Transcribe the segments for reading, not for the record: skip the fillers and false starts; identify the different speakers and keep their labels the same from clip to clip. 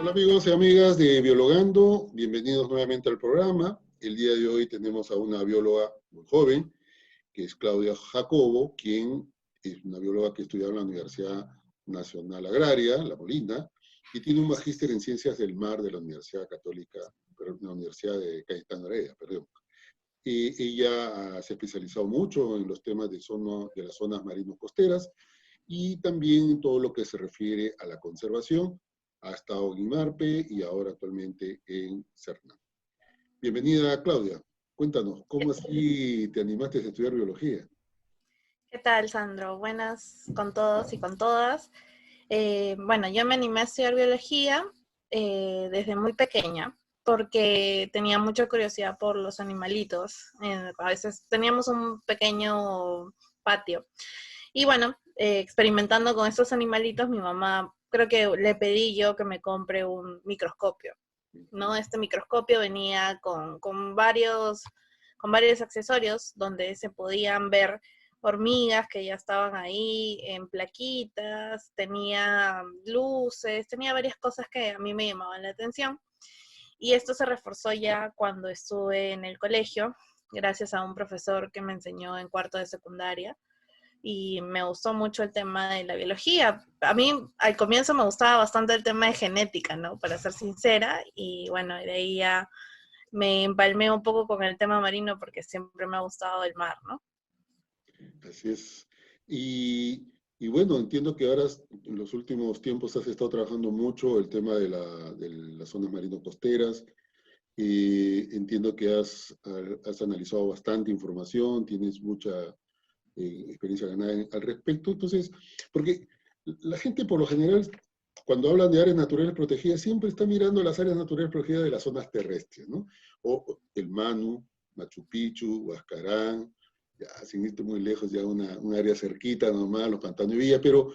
Speaker 1: Hola amigos y amigas de Biologando, bienvenidos nuevamente al programa. El día de hoy tenemos a una bióloga muy joven, que es Claudia Jacobo, quien es una bióloga que estudia en la Universidad Nacional Agraria, La Molina, y tiene un magíster en Ciencias del Mar de la Universidad Católica, pero la Universidad de Cayetano Heredia, perdón. Ella se ha especializado mucho en los temas de las zonas marinos-costeras y también en todo lo que se refiere a la conservación. Ha estado en IMARPE y ahora actualmente en CERNA. Bienvenida, Claudia. Cuéntanos, ¿cómo así te animaste a estudiar biología?
Speaker 2: ¿Qué tal, Sandro? Buenas con todos y con todas. Bueno, yo me animé a estudiar biología desde muy pequeña porque tenía mucha curiosidad por los animalitos. A veces teníamos un pequeño patio. Y bueno, experimentando con estos animalitos, mi mamá, creo que le pedí yo que me compre un microscopio, ¿no? Este microscopio venía con varios accesorios donde se podían ver hormigas que ya estaban ahí en plaquitas, tenía luces, tenía varias cosas que a mí me llamaban la atención. Y esto se reforzó ya cuando estuve en el colegio, gracias a un profesor que me enseñó en cuarto de secundaria. Y me gustó mucho el tema de la biología. A mí al comienzo me gustaba bastante el tema de genética, ¿no? Para ser sincera. Y bueno, de ahí ya me empalmé un poco con el tema marino porque siempre me ha gustado el mar, ¿no?
Speaker 1: Así es. Y bueno, entiendo que ahora en los últimos tiempos has estado trabajando mucho el tema de las zonas marino-costeras. Entiendo que has analizado bastante información, tienes mucha experiencia ganada al respecto. Entonces, porque la gente por lo general, cuando hablan de áreas naturales protegidas, siempre está mirando las áreas naturales protegidas de las zonas terrestres, ¿no? O el Manu, Machu Picchu, Huascarán, ya sin irte muy lejos, ya un área cerquita nomás, los pantanos de Villa, pero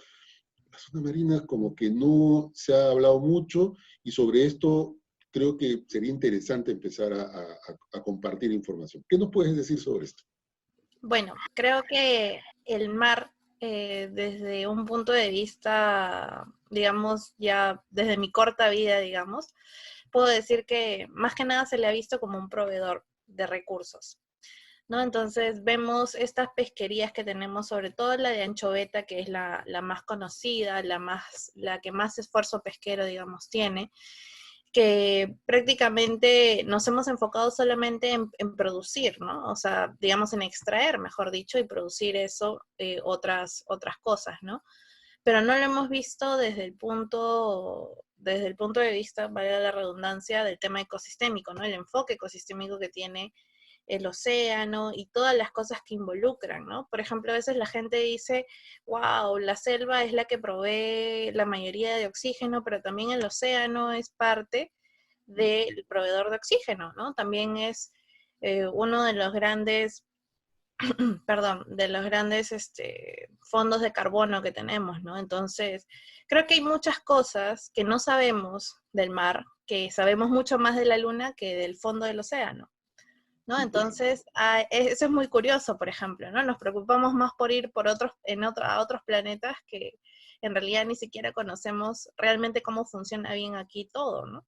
Speaker 1: la zona marina como que no se ha hablado mucho y sobre esto creo que sería interesante empezar a compartir información. ¿Qué nos puedes decir sobre esto?
Speaker 2: Bueno, creo que el mar, desde un punto de vista, digamos, ya desde mi corta vida, digamos, puedo decir que más que nada se le ha visto como un proveedor de recursos, ¿no? Entonces vemos estas pesquerías que tenemos, sobre todo la de anchoveta, que es la más conocida, la que más esfuerzo pesquero, digamos, tiene, que prácticamente nos hemos enfocado solamente en producir, ¿no? O sea, digamos en extraer, mejor dicho, y producir eso, otras cosas, ¿no? Pero no lo hemos visto desde el punto de vista, valga la redundancia, del tema ecosistémico, ¿no? El enfoque ecosistémico que tiene el océano y todas las cosas que involucran, ¿no? Por ejemplo, a veces la gente dice, wow, la selva es la que provee la mayoría de oxígeno, pero también el océano es parte del proveedor de oxígeno, ¿no? También es uno de los grandes, perdón, de los grandes fondos de carbono que tenemos, ¿no? Entonces, creo que hay muchas cosas que no sabemos del mar, que sabemos mucho más de la luna que del fondo del océano, ¿no? Entonces, eso es muy curioso, por ejemplo, ¿no? Nos preocupamos más por ir a otros planetas que en realidad ni siquiera conocemos realmente cómo funciona bien aquí todo, ¿no?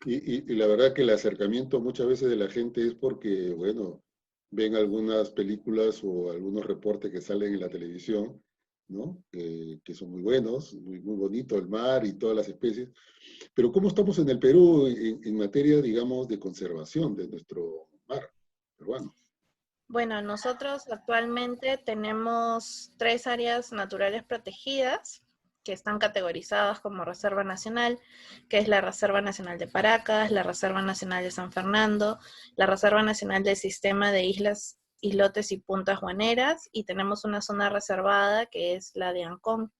Speaker 1: Y la verdad que el acercamiento muchas veces de la gente es porque, bueno, ven algunas películas o algunos reportes que salen en la televisión, ¿no? Que son muy buenos, muy bonito el mar y todas las especies. Pero ¿cómo estamos en el Perú en materia, digamos, de conservación de nuestro mar peruano?
Speaker 2: Bueno, nosotros actualmente tenemos 3 áreas naturales protegidas que están categorizadas como Reserva Nacional, que es la Reserva Nacional de Paracas, la Reserva Nacional de San Fernando, la Reserva Nacional del Sistema de Islas, Islotes y Puntas Guaneras, y tenemos una zona reservada que es la de Ancón.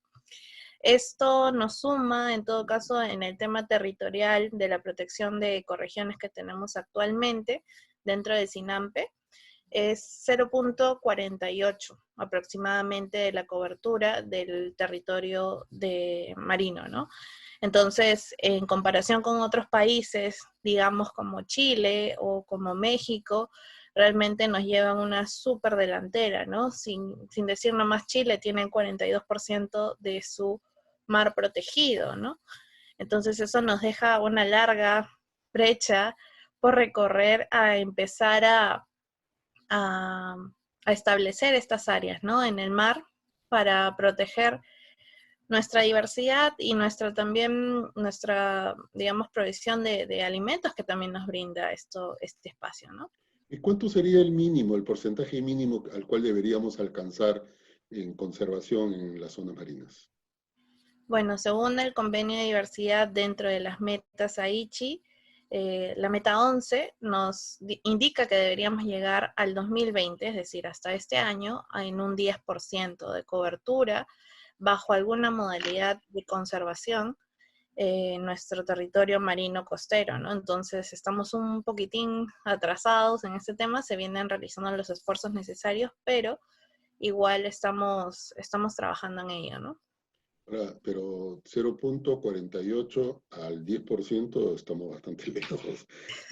Speaker 2: Esto nos suma, en todo caso, en el tema territorial de la protección de ecorregiones que tenemos actualmente dentro de SINAMPE, es 0,48 aproximadamente de la cobertura del territorio marino, ¿no? Entonces, en comparación con otros países, digamos como Chile o como México, realmente nos llevan una súper delantera, ¿no? Sin decir nomás, Chile tiene el 42% de su mar protegido, ¿no? Entonces eso nos deja una larga brecha por recorrer a empezar a, a establecer estas áreas, ¿no? En el mar para proteger nuestra diversidad y nuestra, digamos, provisión de alimentos que también nos brinda este espacio, ¿no?
Speaker 1: ¿Y cuánto sería el mínimo, el porcentaje mínimo al cual deberíamos alcanzar en conservación en las zonas marinas?
Speaker 2: Bueno, según el convenio de diversidad dentro de las metas Aichi, la meta 11 nos indica que deberíamos llegar al 2020, es decir, hasta este año, en un 10% de cobertura bajo alguna modalidad de conservación en nuestro territorio marino costero, ¿no? Entonces estamos un poquitín atrasados en este tema, se vienen realizando los esfuerzos necesarios, pero igual estamos trabajando en ello, ¿no?
Speaker 1: Ahora, pero 0,48 al 10% estamos bastante lejos.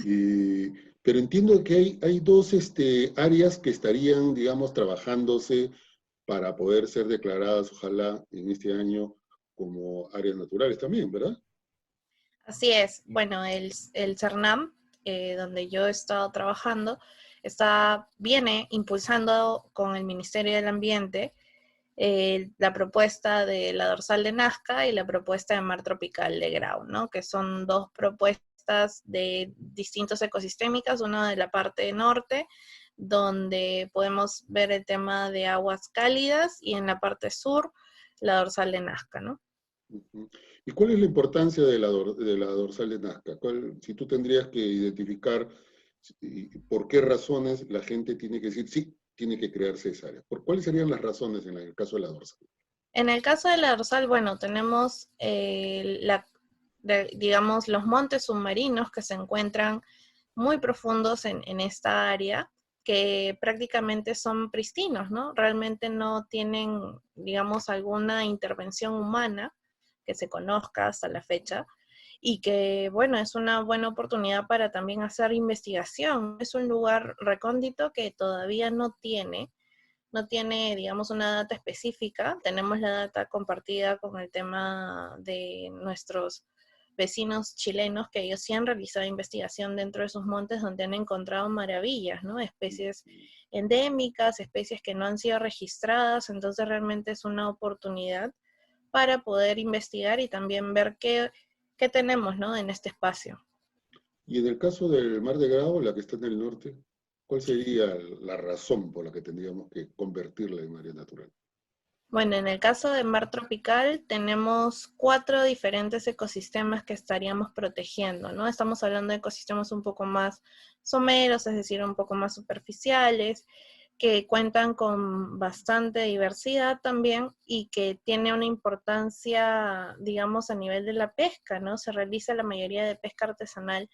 Speaker 1: Y, pero entiendo que hay dos áreas que estarían, digamos, trabajándose para poder ser declaradas, ojalá, en este año como áreas naturales también, ¿verdad?
Speaker 2: Así es. Bueno, el CERNAM, donde yo he estado trabajando, viene impulsando con el Ministerio del Ambiente la propuesta de la dorsal de Nazca y la propuesta de mar tropical de Grau, ¿no? Que son dos propuestas de distintos ecosistémicas, una de la parte norte, donde podemos ver el tema de aguas cálidas, y en la parte sur, la dorsal de Nazca, ¿no?
Speaker 1: Ujú. ¿Y cuál es la importancia de de la dorsal de Nazca? Si tú tendrías que identificar por qué razones la gente tiene que decir, sí, tiene que crearse esa área. ¿Cuáles serían las razones en el caso de la dorsal?
Speaker 2: En el caso de la dorsal, bueno, tenemos digamos, los montes submarinos que se encuentran muy profundos en esta área, que prácticamente son pristinos, ¿no? Realmente no tienen, digamos, alguna intervención humana que se conozca hasta la fecha, y que, bueno, es una buena oportunidad para también hacer investigación. Es un lugar recóndito que todavía no tiene, digamos, una data específica. Tenemos la data compartida con el tema de nuestros vecinos chilenos, que ellos sí han realizado investigación dentro de sus montes, donde han encontrado maravillas, ¿no? Especies endémicas, especies que no han sido registradas. Entonces realmente es una oportunidad para poder investigar y también ver qué tenemos, ¿no? En este espacio.
Speaker 1: Y en el caso del Mar de Grao, la que está en el norte, ¿cuál sería la razón por la que tendríamos que convertirla en área natural?
Speaker 2: Bueno, en el caso de mar tropical tenemos 4 diferentes ecosistemas que estaríamos protegiendo, ¿no? Estamos hablando de ecosistemas un poco más someros, es decir, un poco más superficiales, que cuentan con bastante diversidad también y que tiene una importancia, digamos, a nivel de la pesca, ¿no? Se realiza la mayoría de pesca artesanal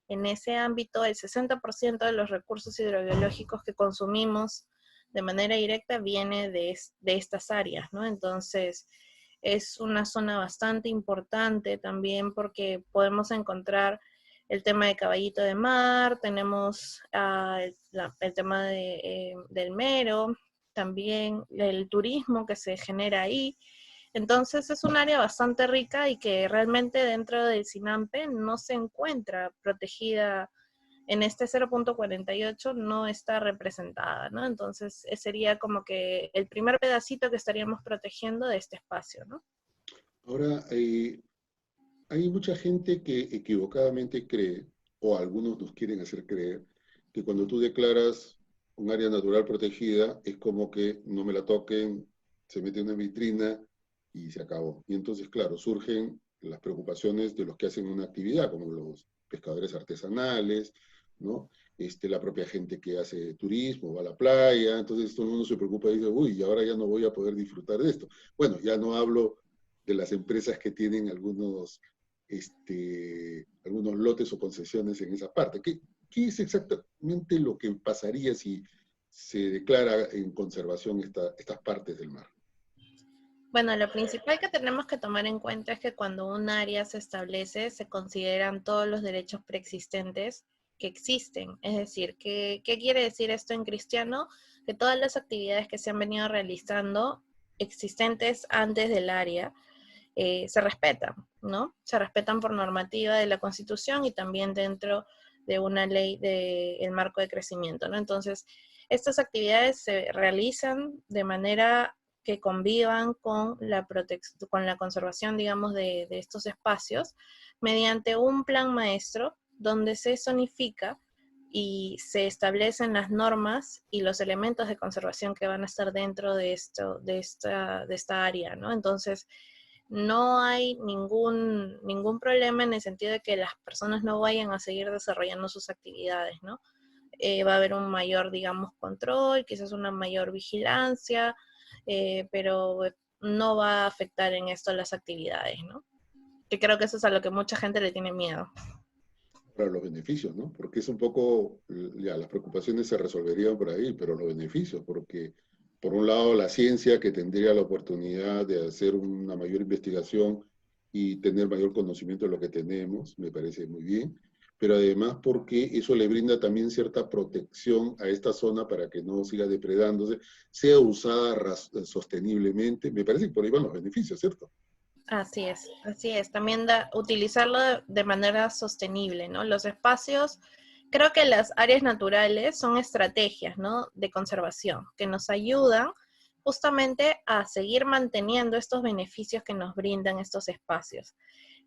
Speaker 2: en ese ámbito. El 60% de los recursos hidrobiológicos que consumimos de manera directa viene de estas áreas, ¿no? Entonces, es una zona bastante importante también porque podemos encontrar el tema de caballito de mar, tenemos el tema del mero, también el turismo que se genera ahí. Entonces es un área bastante rica y que realmente dentro del SINAMPE no se encuentra protegida. En este 0,48 no está representada, ¿no? Entonces sería como que el primer pedacito que estaríamos protegiendo de este espacio, ¿no?
Speaker 1: Ahora, hay mucha gente que equivocadamente cree, o algunos nos quieren hacer creer, que cuando tú declaras un área natural protegida es como que no me la toquen, se mete en una vitrina y se acabó. Y entonces, claro, surgen las preocupaciones de los que hacen una actividad, como los pescadores artesanales, ¿no? La propia gente que hace turismo, va a la playa, entonces todo el mundo se preocupa y dice, uy, ahora ya no voy a poder disfrutar de esto. Bueno, ya no hablo de las empresas que tienen algunos lotes o concesiones en esa parte. ¿Qué es exactamente lo que pasaría si se declara en conservación estas partes del mar?
Speaker 2: Bueno, lo principal que tenemos que tomar en cuenta es que cuando un área se establece, se consideran todos los derechos preexistentes que existen. Es decir, ¿qué quiere decir esto en cristiano? Que todas las actividades que se han venido realizando existentes antes del área se respetan, ¿no? Se respetan por normativa de la Constitución y también dentro de una ley del marco de crecimiento, ¿no? Entonces, estas actividades se realizan de manera que convivan con con la conservación, digamos, de estos espacios, mediante un plan maestro donde se zonifica y se establecen las normas y los elementos de conservación que van a estar dentro de esta área, ¿no? Entonces, no hay ningún problema en el sentido de que las personas no vayan a seguir desarrollando sus actividades, ¿no? Va a haber un mayor, digamos, control, quizás una mayor vigilancia, pero no va a afectar en esto las actividades, ¿no? Que creo que eso es a lo que mucha gente le tiene miedo.
Speaker 1: Para los beneficios, ¿no? Porque es un poco, ya las preocupaciones se resolverían por ahí, pero los beneficios, porque por un lado la ciencia que tendría la oportunidad de hacer una mayor investigación y tener mayor conocimiento de lo que tenemos, me parece muy bien, pero además porque eso le brinda también cierta protección a esta zona para que no siga depredándose, sea usada sosteniblemente, me parece que por ahí van los beneficios, ¿cierto?
Speaker 2: Así es, así es. También utilizarlo de manera sostenible, ¿no? Los espacios, creo que las áreas naturales son estrategias, ¿no? De conservación que nos ayudan justamente a seguir manteniendo estos beneficios que nos brindan estos espacios.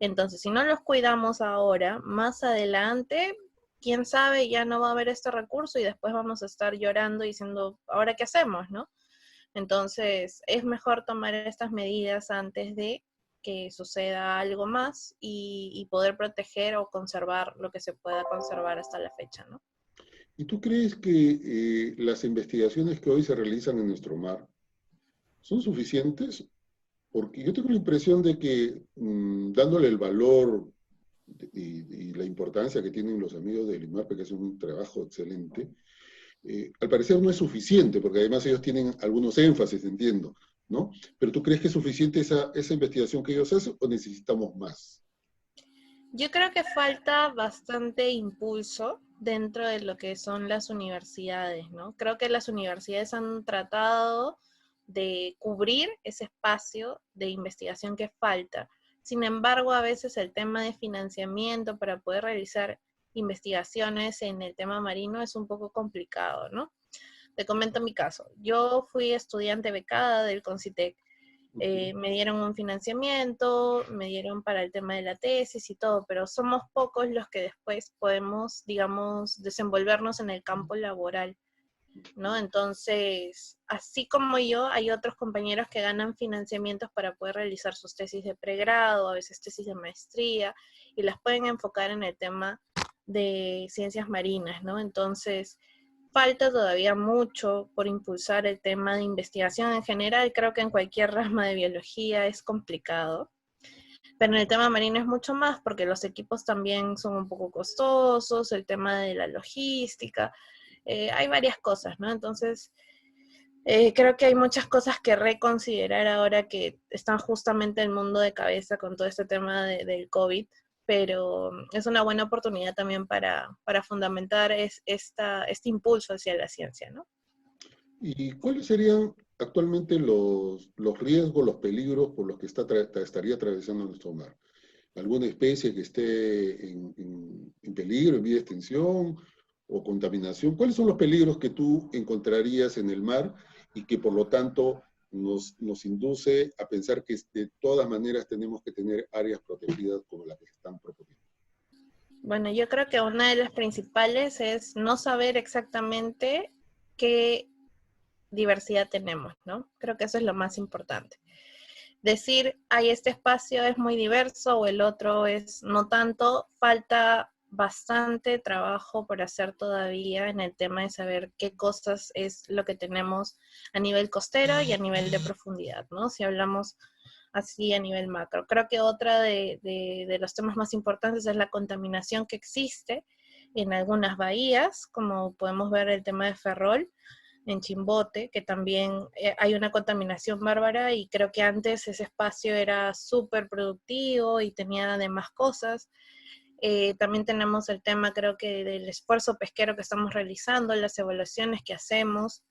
Speaker 2: Entonces, si no los cuidamos ahora, más adelante, quién sabe, ya no va a haber este recurso y después vamos a estar llorando y diciendo, ¿ahora qué hacemos, no? Entonces, es mejor tomar estas medidas antes de que suceda algo más y poder proteger o conservar lo que se pueda conservar hasta la fecha, ¿no?
Speaker 1: ¿Y tú crees que las investigaciones que hoy se realizan en nuestro mar son suficientes? Porque yo tengo la impresión de que dándole el valor y la importancia que tienen los amigos del IMARPE, que hacen un trabajo excelente, al parecer no es suficiente, porque además ellos tienen algunos énfasis, entiendo, ¿no? Pero ¿tú crees que es suficiente esa investigación que ellos hacen o necesitamos más?
Speaker 2: Yo creo que falta bastante impulso dentro de lo que son las universidades, ¿no? Creo que las universidades han tratado de cubrir ese espacio de investigación que falta. Sin embargo, a veces el tema de financiamiento para poder realizar investigaciones en el tema marino es un poco complicado, ¿no? Te comento mi caso. Yo fui estudiante becada del CONCITEC.
Speaker 1: Ujú.
Speaker 2: Me dieron un financiamiento, me dieron para el tema de la tesis y todo, pero somos pocos los que después podemos, digamos, desenvolvernos en el campo laboral, ¿no? Entonces, así como yo, hay otros compañeros que ganan financiamientos para poder realizar sus tesis de pregrado, a veces tesis de maestría, y las pueden enfocar en el tema de ciencias marinas, ¿no? Entonces, falta todavía mucho por impulsar el tema de investigación en general. Creo que en cualquier rama de biología es complicado, pero en el tema marino es mucho más porque los equipos también son un poco costosos, el tema de la logística, hay varias cosas, ¿no? Entonces, creo que hay muchas cosas que reconsiderar ahora que están justamente el mundo de cabeza con todo este tema del COVID, pero es una buena oportunidad también para fundamentar este impulso hacia la ciencia, ¿no?
Speaker 1: ¿Y cuáles serían actualmente los riesgos, los peligros por los que estaría atravesando nuestro mar? ¿Alguna especie que esté en peligro, en vía de extinción o contaminación? ¿Cuáles son los peligros que tú encontrarías en el mar y que por lo tanto nos induce a pensar que de todas maneras tenemos que tener áreas protegidas como las que se están proponiendo?
Speaker 2: Bueno, yo creo que una de las principales es no saber exactamente qué diversidad tenemos, ¿no? Creo que eso es lo más importante. Decir, ay, este espacio es muy diverso o el otro es no tanto, falta bastante trabajo por hacer todavía en el tema de saber qué cosas es lo que tenemos a nivel costero y a nivel de profundidad, ¿no? Si hablamos así a nivel macro. Creo que otra de los temas más importantes es la contaminación que existe en algunas bahías, como podemos ver el tema de Ferrol, en Chimbote, que también hay una contaminación bárbara y creo que antes ese espacio era súper productivo y tenía además cosas. También tenemos el tema, creo que del esfuerzo pesquero que estamos realizando, las evaluaciones que hacemos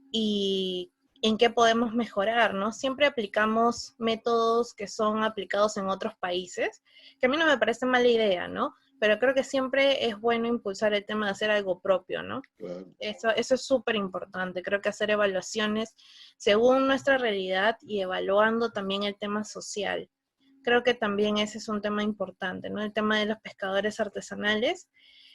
Speaker 2: y en qué podemos mejorar, ¿no? Siempre aplicamos métodos que son aplicados en otros países, que a mí no me parece mala idea, ¿no? Pero creo que siempre es bueno impulsar el tema de hacer algo propio, ¿no?
Speaker 1: Claro.
Speaker 2: Eso es súper importante. Creo que hacer evaluaciones según nuestra realidad y evaluando también el tema social. Creo que también ese es un tema importante, ¿no? El tema de los pescadores artesanales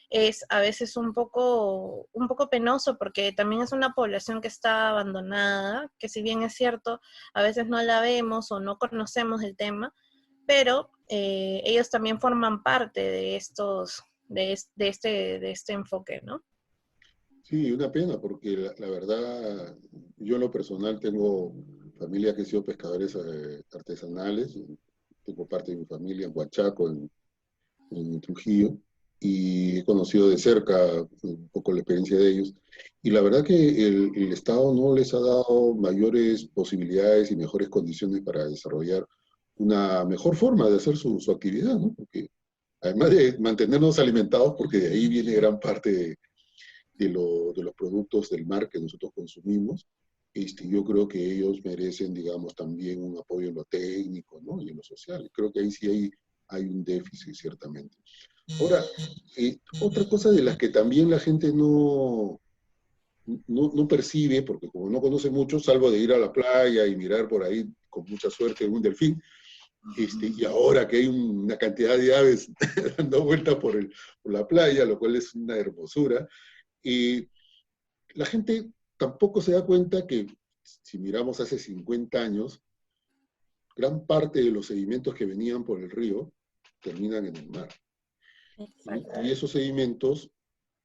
Speaker 2: es a veces un poco penoso porque también es una población que está abandonada, que si bien es cierto, a veces no la vemos o no conocemos el tema, pero ellos también forman parte de estos, de este enfoque, ¿no?
Speaker 1: Sí, una pena, porque la verdad, yo en lo personal tengo familia que ha sido pescadores artesanales, tengo parte de mi familia en Huachaco, en Trujillo, y he conocido de cerca un poco la experiencia de ellos. Y la verdad que el Estado no les ha dado mayores posibilidades y mejores condiciones para desarrollar una mejor forma de hacer su actividad, ¿no? Porque además de mantenernos alimentados, porque de ahí viene gran parte de los productos del mar que nosotros consumimos, yo creo que ellos merecen, digamos, también un apoyo en lo técnico, ¿no? Y en lo social. Creo que ahí sí hay un déficit, ciertamente. Ahora, otra cosa de las que también la gente no percibe, porque como no conoce mucho, salvo de ir a la playa y mirar por ahí con mucha suerte un delfín, y ahora que hay una cantidad de aves dando vueltas por la playa, lo cual es una hermosura, y la gente tampoco se da cuenta que si miramos hace 50 años, gran parte de los sedimentos que venían por el río terminan en el mar. Y
Speaker 2: Exacto.
Speaker 1: esos sedimentos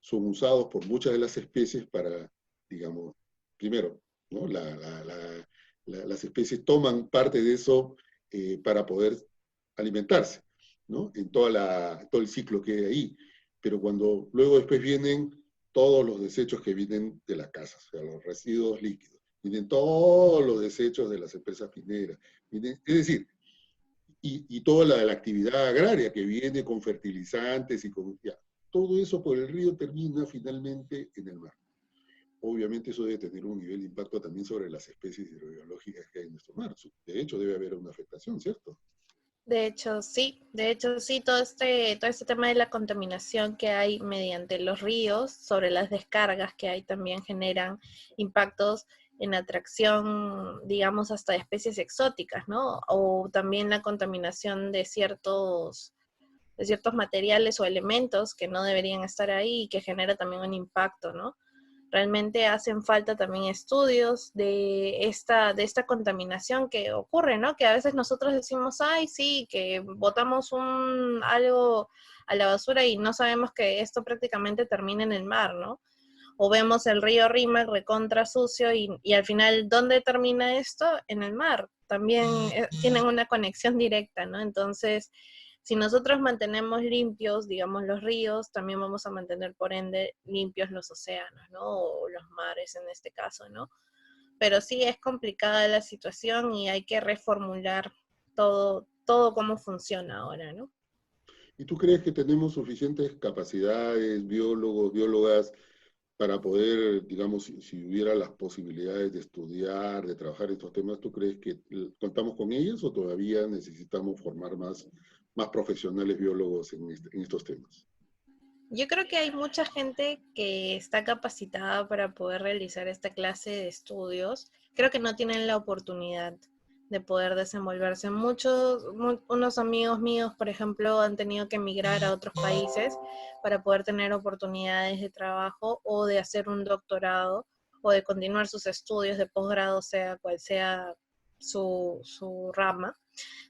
Speaker 1: son usados por muchas de las especies para, digamos, primero, ¿no? Las especies toman parte de eso para poder alimentarse, ¿no? En todo el ciclo que hay ahí. Pero cuando luego después vienen todos los desechos que vienen de la casa, o sea, los residuos líquidos, vienen todos los desechos de las empresas mineras, es decir, y toda la actividad agraria que viene con fertilizantes y con, ya, todo eso por el río termina finalmente en el mar. Obviamente eso debe tener un nivel de impacto también sobre las especies hidrobiológicas que hay en nuestro mar. De hecho, debe haber una afectación, ¿cierto?
Speaker 2: De hecho, sí, todo este tema de la contaminación que hay mediante los ríos, sobre las descargas que hay también generan impactos en atracción, digamos, hasta de especies exóticas, ¿no? O también la contaminación de ciertos materiales o elementos que no deberían estar ahí y que genera también un impacto, ¿no? Realmente hacen falta también estudios de esta contaminación que ocurre, ¿no? Que a veces nosotros decimos, ay, sí, que botamos algo a la basura y no sabemos que esto prácticamente termina en el mar, ¿no? O vemos el río Rímac recontra sucio y al final, ¿dónde termina esto? En el mar. También tienen una conexión directa, ¿no? Entonces, si nosotros mantenemos limpios, digamos, los ríos, también vamos a mantener, por ende, limpios los océanos, ¿no? O los mares en este caso, ¿no? Pero sí es complicada la situación y hay que reformular todo cómo funciona ahora, ¿no?
Speaker 1: ¿Y tú crees que tenemos suficientes capacidades, biólogos, biólogas, para poder, digamos, si hubiera las posibilidades de estudiar, de trabajar estos temas, ¿tú crees que contamos con ellas o todavía necesitamos formar más profesionales biólogos en estos temas?
Speaker 2: Yo creo que hay mucha gente que está capacitada para poder realizar esta clase de estudios. Creo que no tienen la oportunidad de poder desenvolverse. Unos amigos míos, por ejemplo, han tenido que emigrar a otros países para poder tener oportunidades de trabajo o de hacer un doctorado o de continuar sus estudios de posgrado, sea cual sea su rama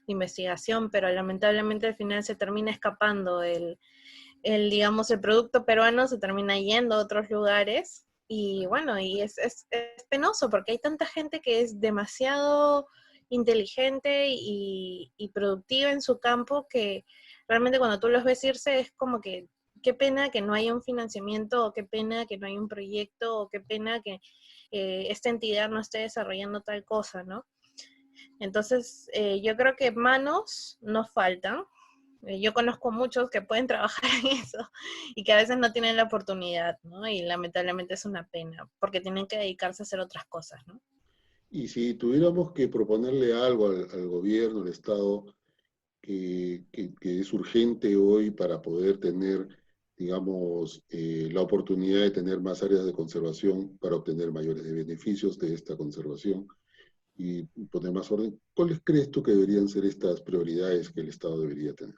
Speaker 2: de investigación, pero lamentablemente al final se termina escapando digamos, el producto peruano se termina yendo a otros lugares y bueno, es penoso porque hay tanta gente que es demasiado inteligente y productiva en su campo que realmente cuando tú los ves irse es como que qué pena que no haya un financiamiento o qué pena que no haya un proyecto o qué pena que esta entidad no esté desarrollando tal cosa, ¿no? Entonces, yo creo que manos no faltan. Yo conozco muchos que pueden trabajar en eso y que a veces no tienen la oportunidad, ¿no? Y lamentablemente es una pena, porque tienen que dedicarse a hacer otras cosas, ¿no?
Speaker 1: Y si tuviéramos que proponerle algo al gobierno, al Estado, que es urgente hoy para poder tener, digamos, la oportunidad de tener más áreas de conservación para obtener mayores beneficios de esta conservación y poner más orden, ¿cuáles crees tú que deberían ser estas prioridades que el Estado debería tener?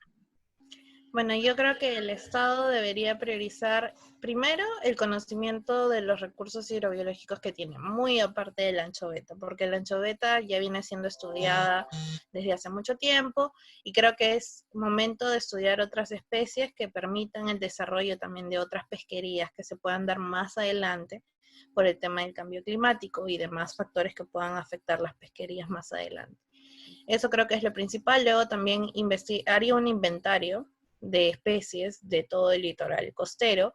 Speaker 2: Bueno, yo creo que el Estado debería priorizar primero el conocimiento de los recursos hidrobiológicos que tiene, muy aparte de la anchoveta, porque la anchoveta ya viene siendo estudiada desde hace mucho tiempo y creo que es momento de estudiar otras especies que permitan el desarrollo también de otras pesquerías que se puedan dar más adelante por el tema del cambio climático y demás factores que puedan afectar las pesquerías más adelante. Eso creo que es lo principal. Luego también haría un inventario de especies de todo el litoral costero.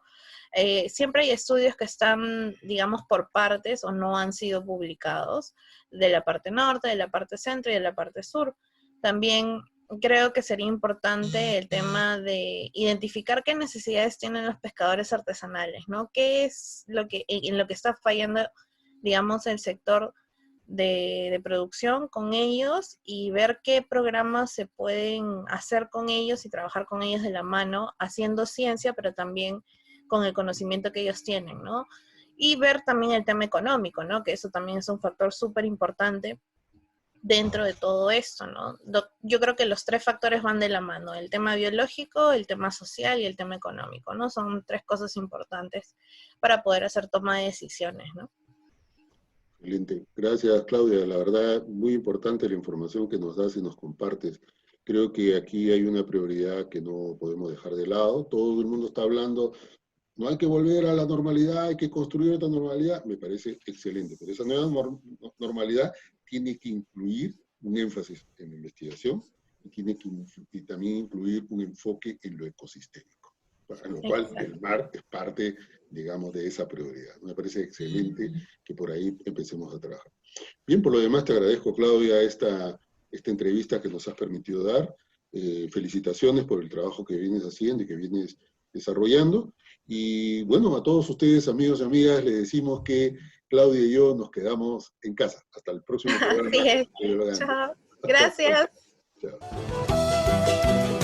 Speaker 2: Siempre hay estudios que están, digamos, por partes o no han sido publicados, de la parte norte, de la parte centro y de la parte sur. También creo que sería importante el tema de identificar qué necesidades tienen los pescadores artesanales, ¿no? ¿Qué es lo que, en lo que está fallando, digamos, el sector de producción con ellos y ver qué programas se pueden hacer con ellos y trabajar con ellos de la mano, haciendo ciencia, pero también con el conocimiento que ellos tienen, ¿no? Y ver también el tema económico, ¿no? Que eso también es un factor súper importante dentro de todo esto, ¿no? Yo creo que los tres factores van de la mano, el tema biológico, el tema social y el tema económico, ¿no? Son tres cosas importantes para poder hacer toma de decisiones, ¿no?
Speaker 1: Excelente. Gracias, Claudia. La verdad, muy importante la información que nos das y nos compartes. Creo que aquí hay una prioridad que no podemos dejar de lado. Todo el mundo está hablando, no hay que volver a la normalidad, hay que construir otra normalidad. Me parece excelente, pero esa nueva normalidad tiene que incluir un énfasis en la investigación y tiene que y también incluir un enfoque en lo ecosistémico, para lo cual
Speaker 2: Exacto.
Speaker 1: el mar es parte, digamos, de esa prioridad. Me parece excelente que por ahí empecemos a trabajar. Bien, por lo demás te agradezco, Claudia, esta entrevista que nos has permitido dar. Felicitaciones por el trabajo que vienes haciendo y que vienes desarrollando. Y bueno, a todos ustedes, amigos y amigas, les decimos que Claudia y yo nos quedamos en casa. Hasta el próximo programa.
Speaker 2: Así es. Chao. Gracias.
Speaker 1: Chao.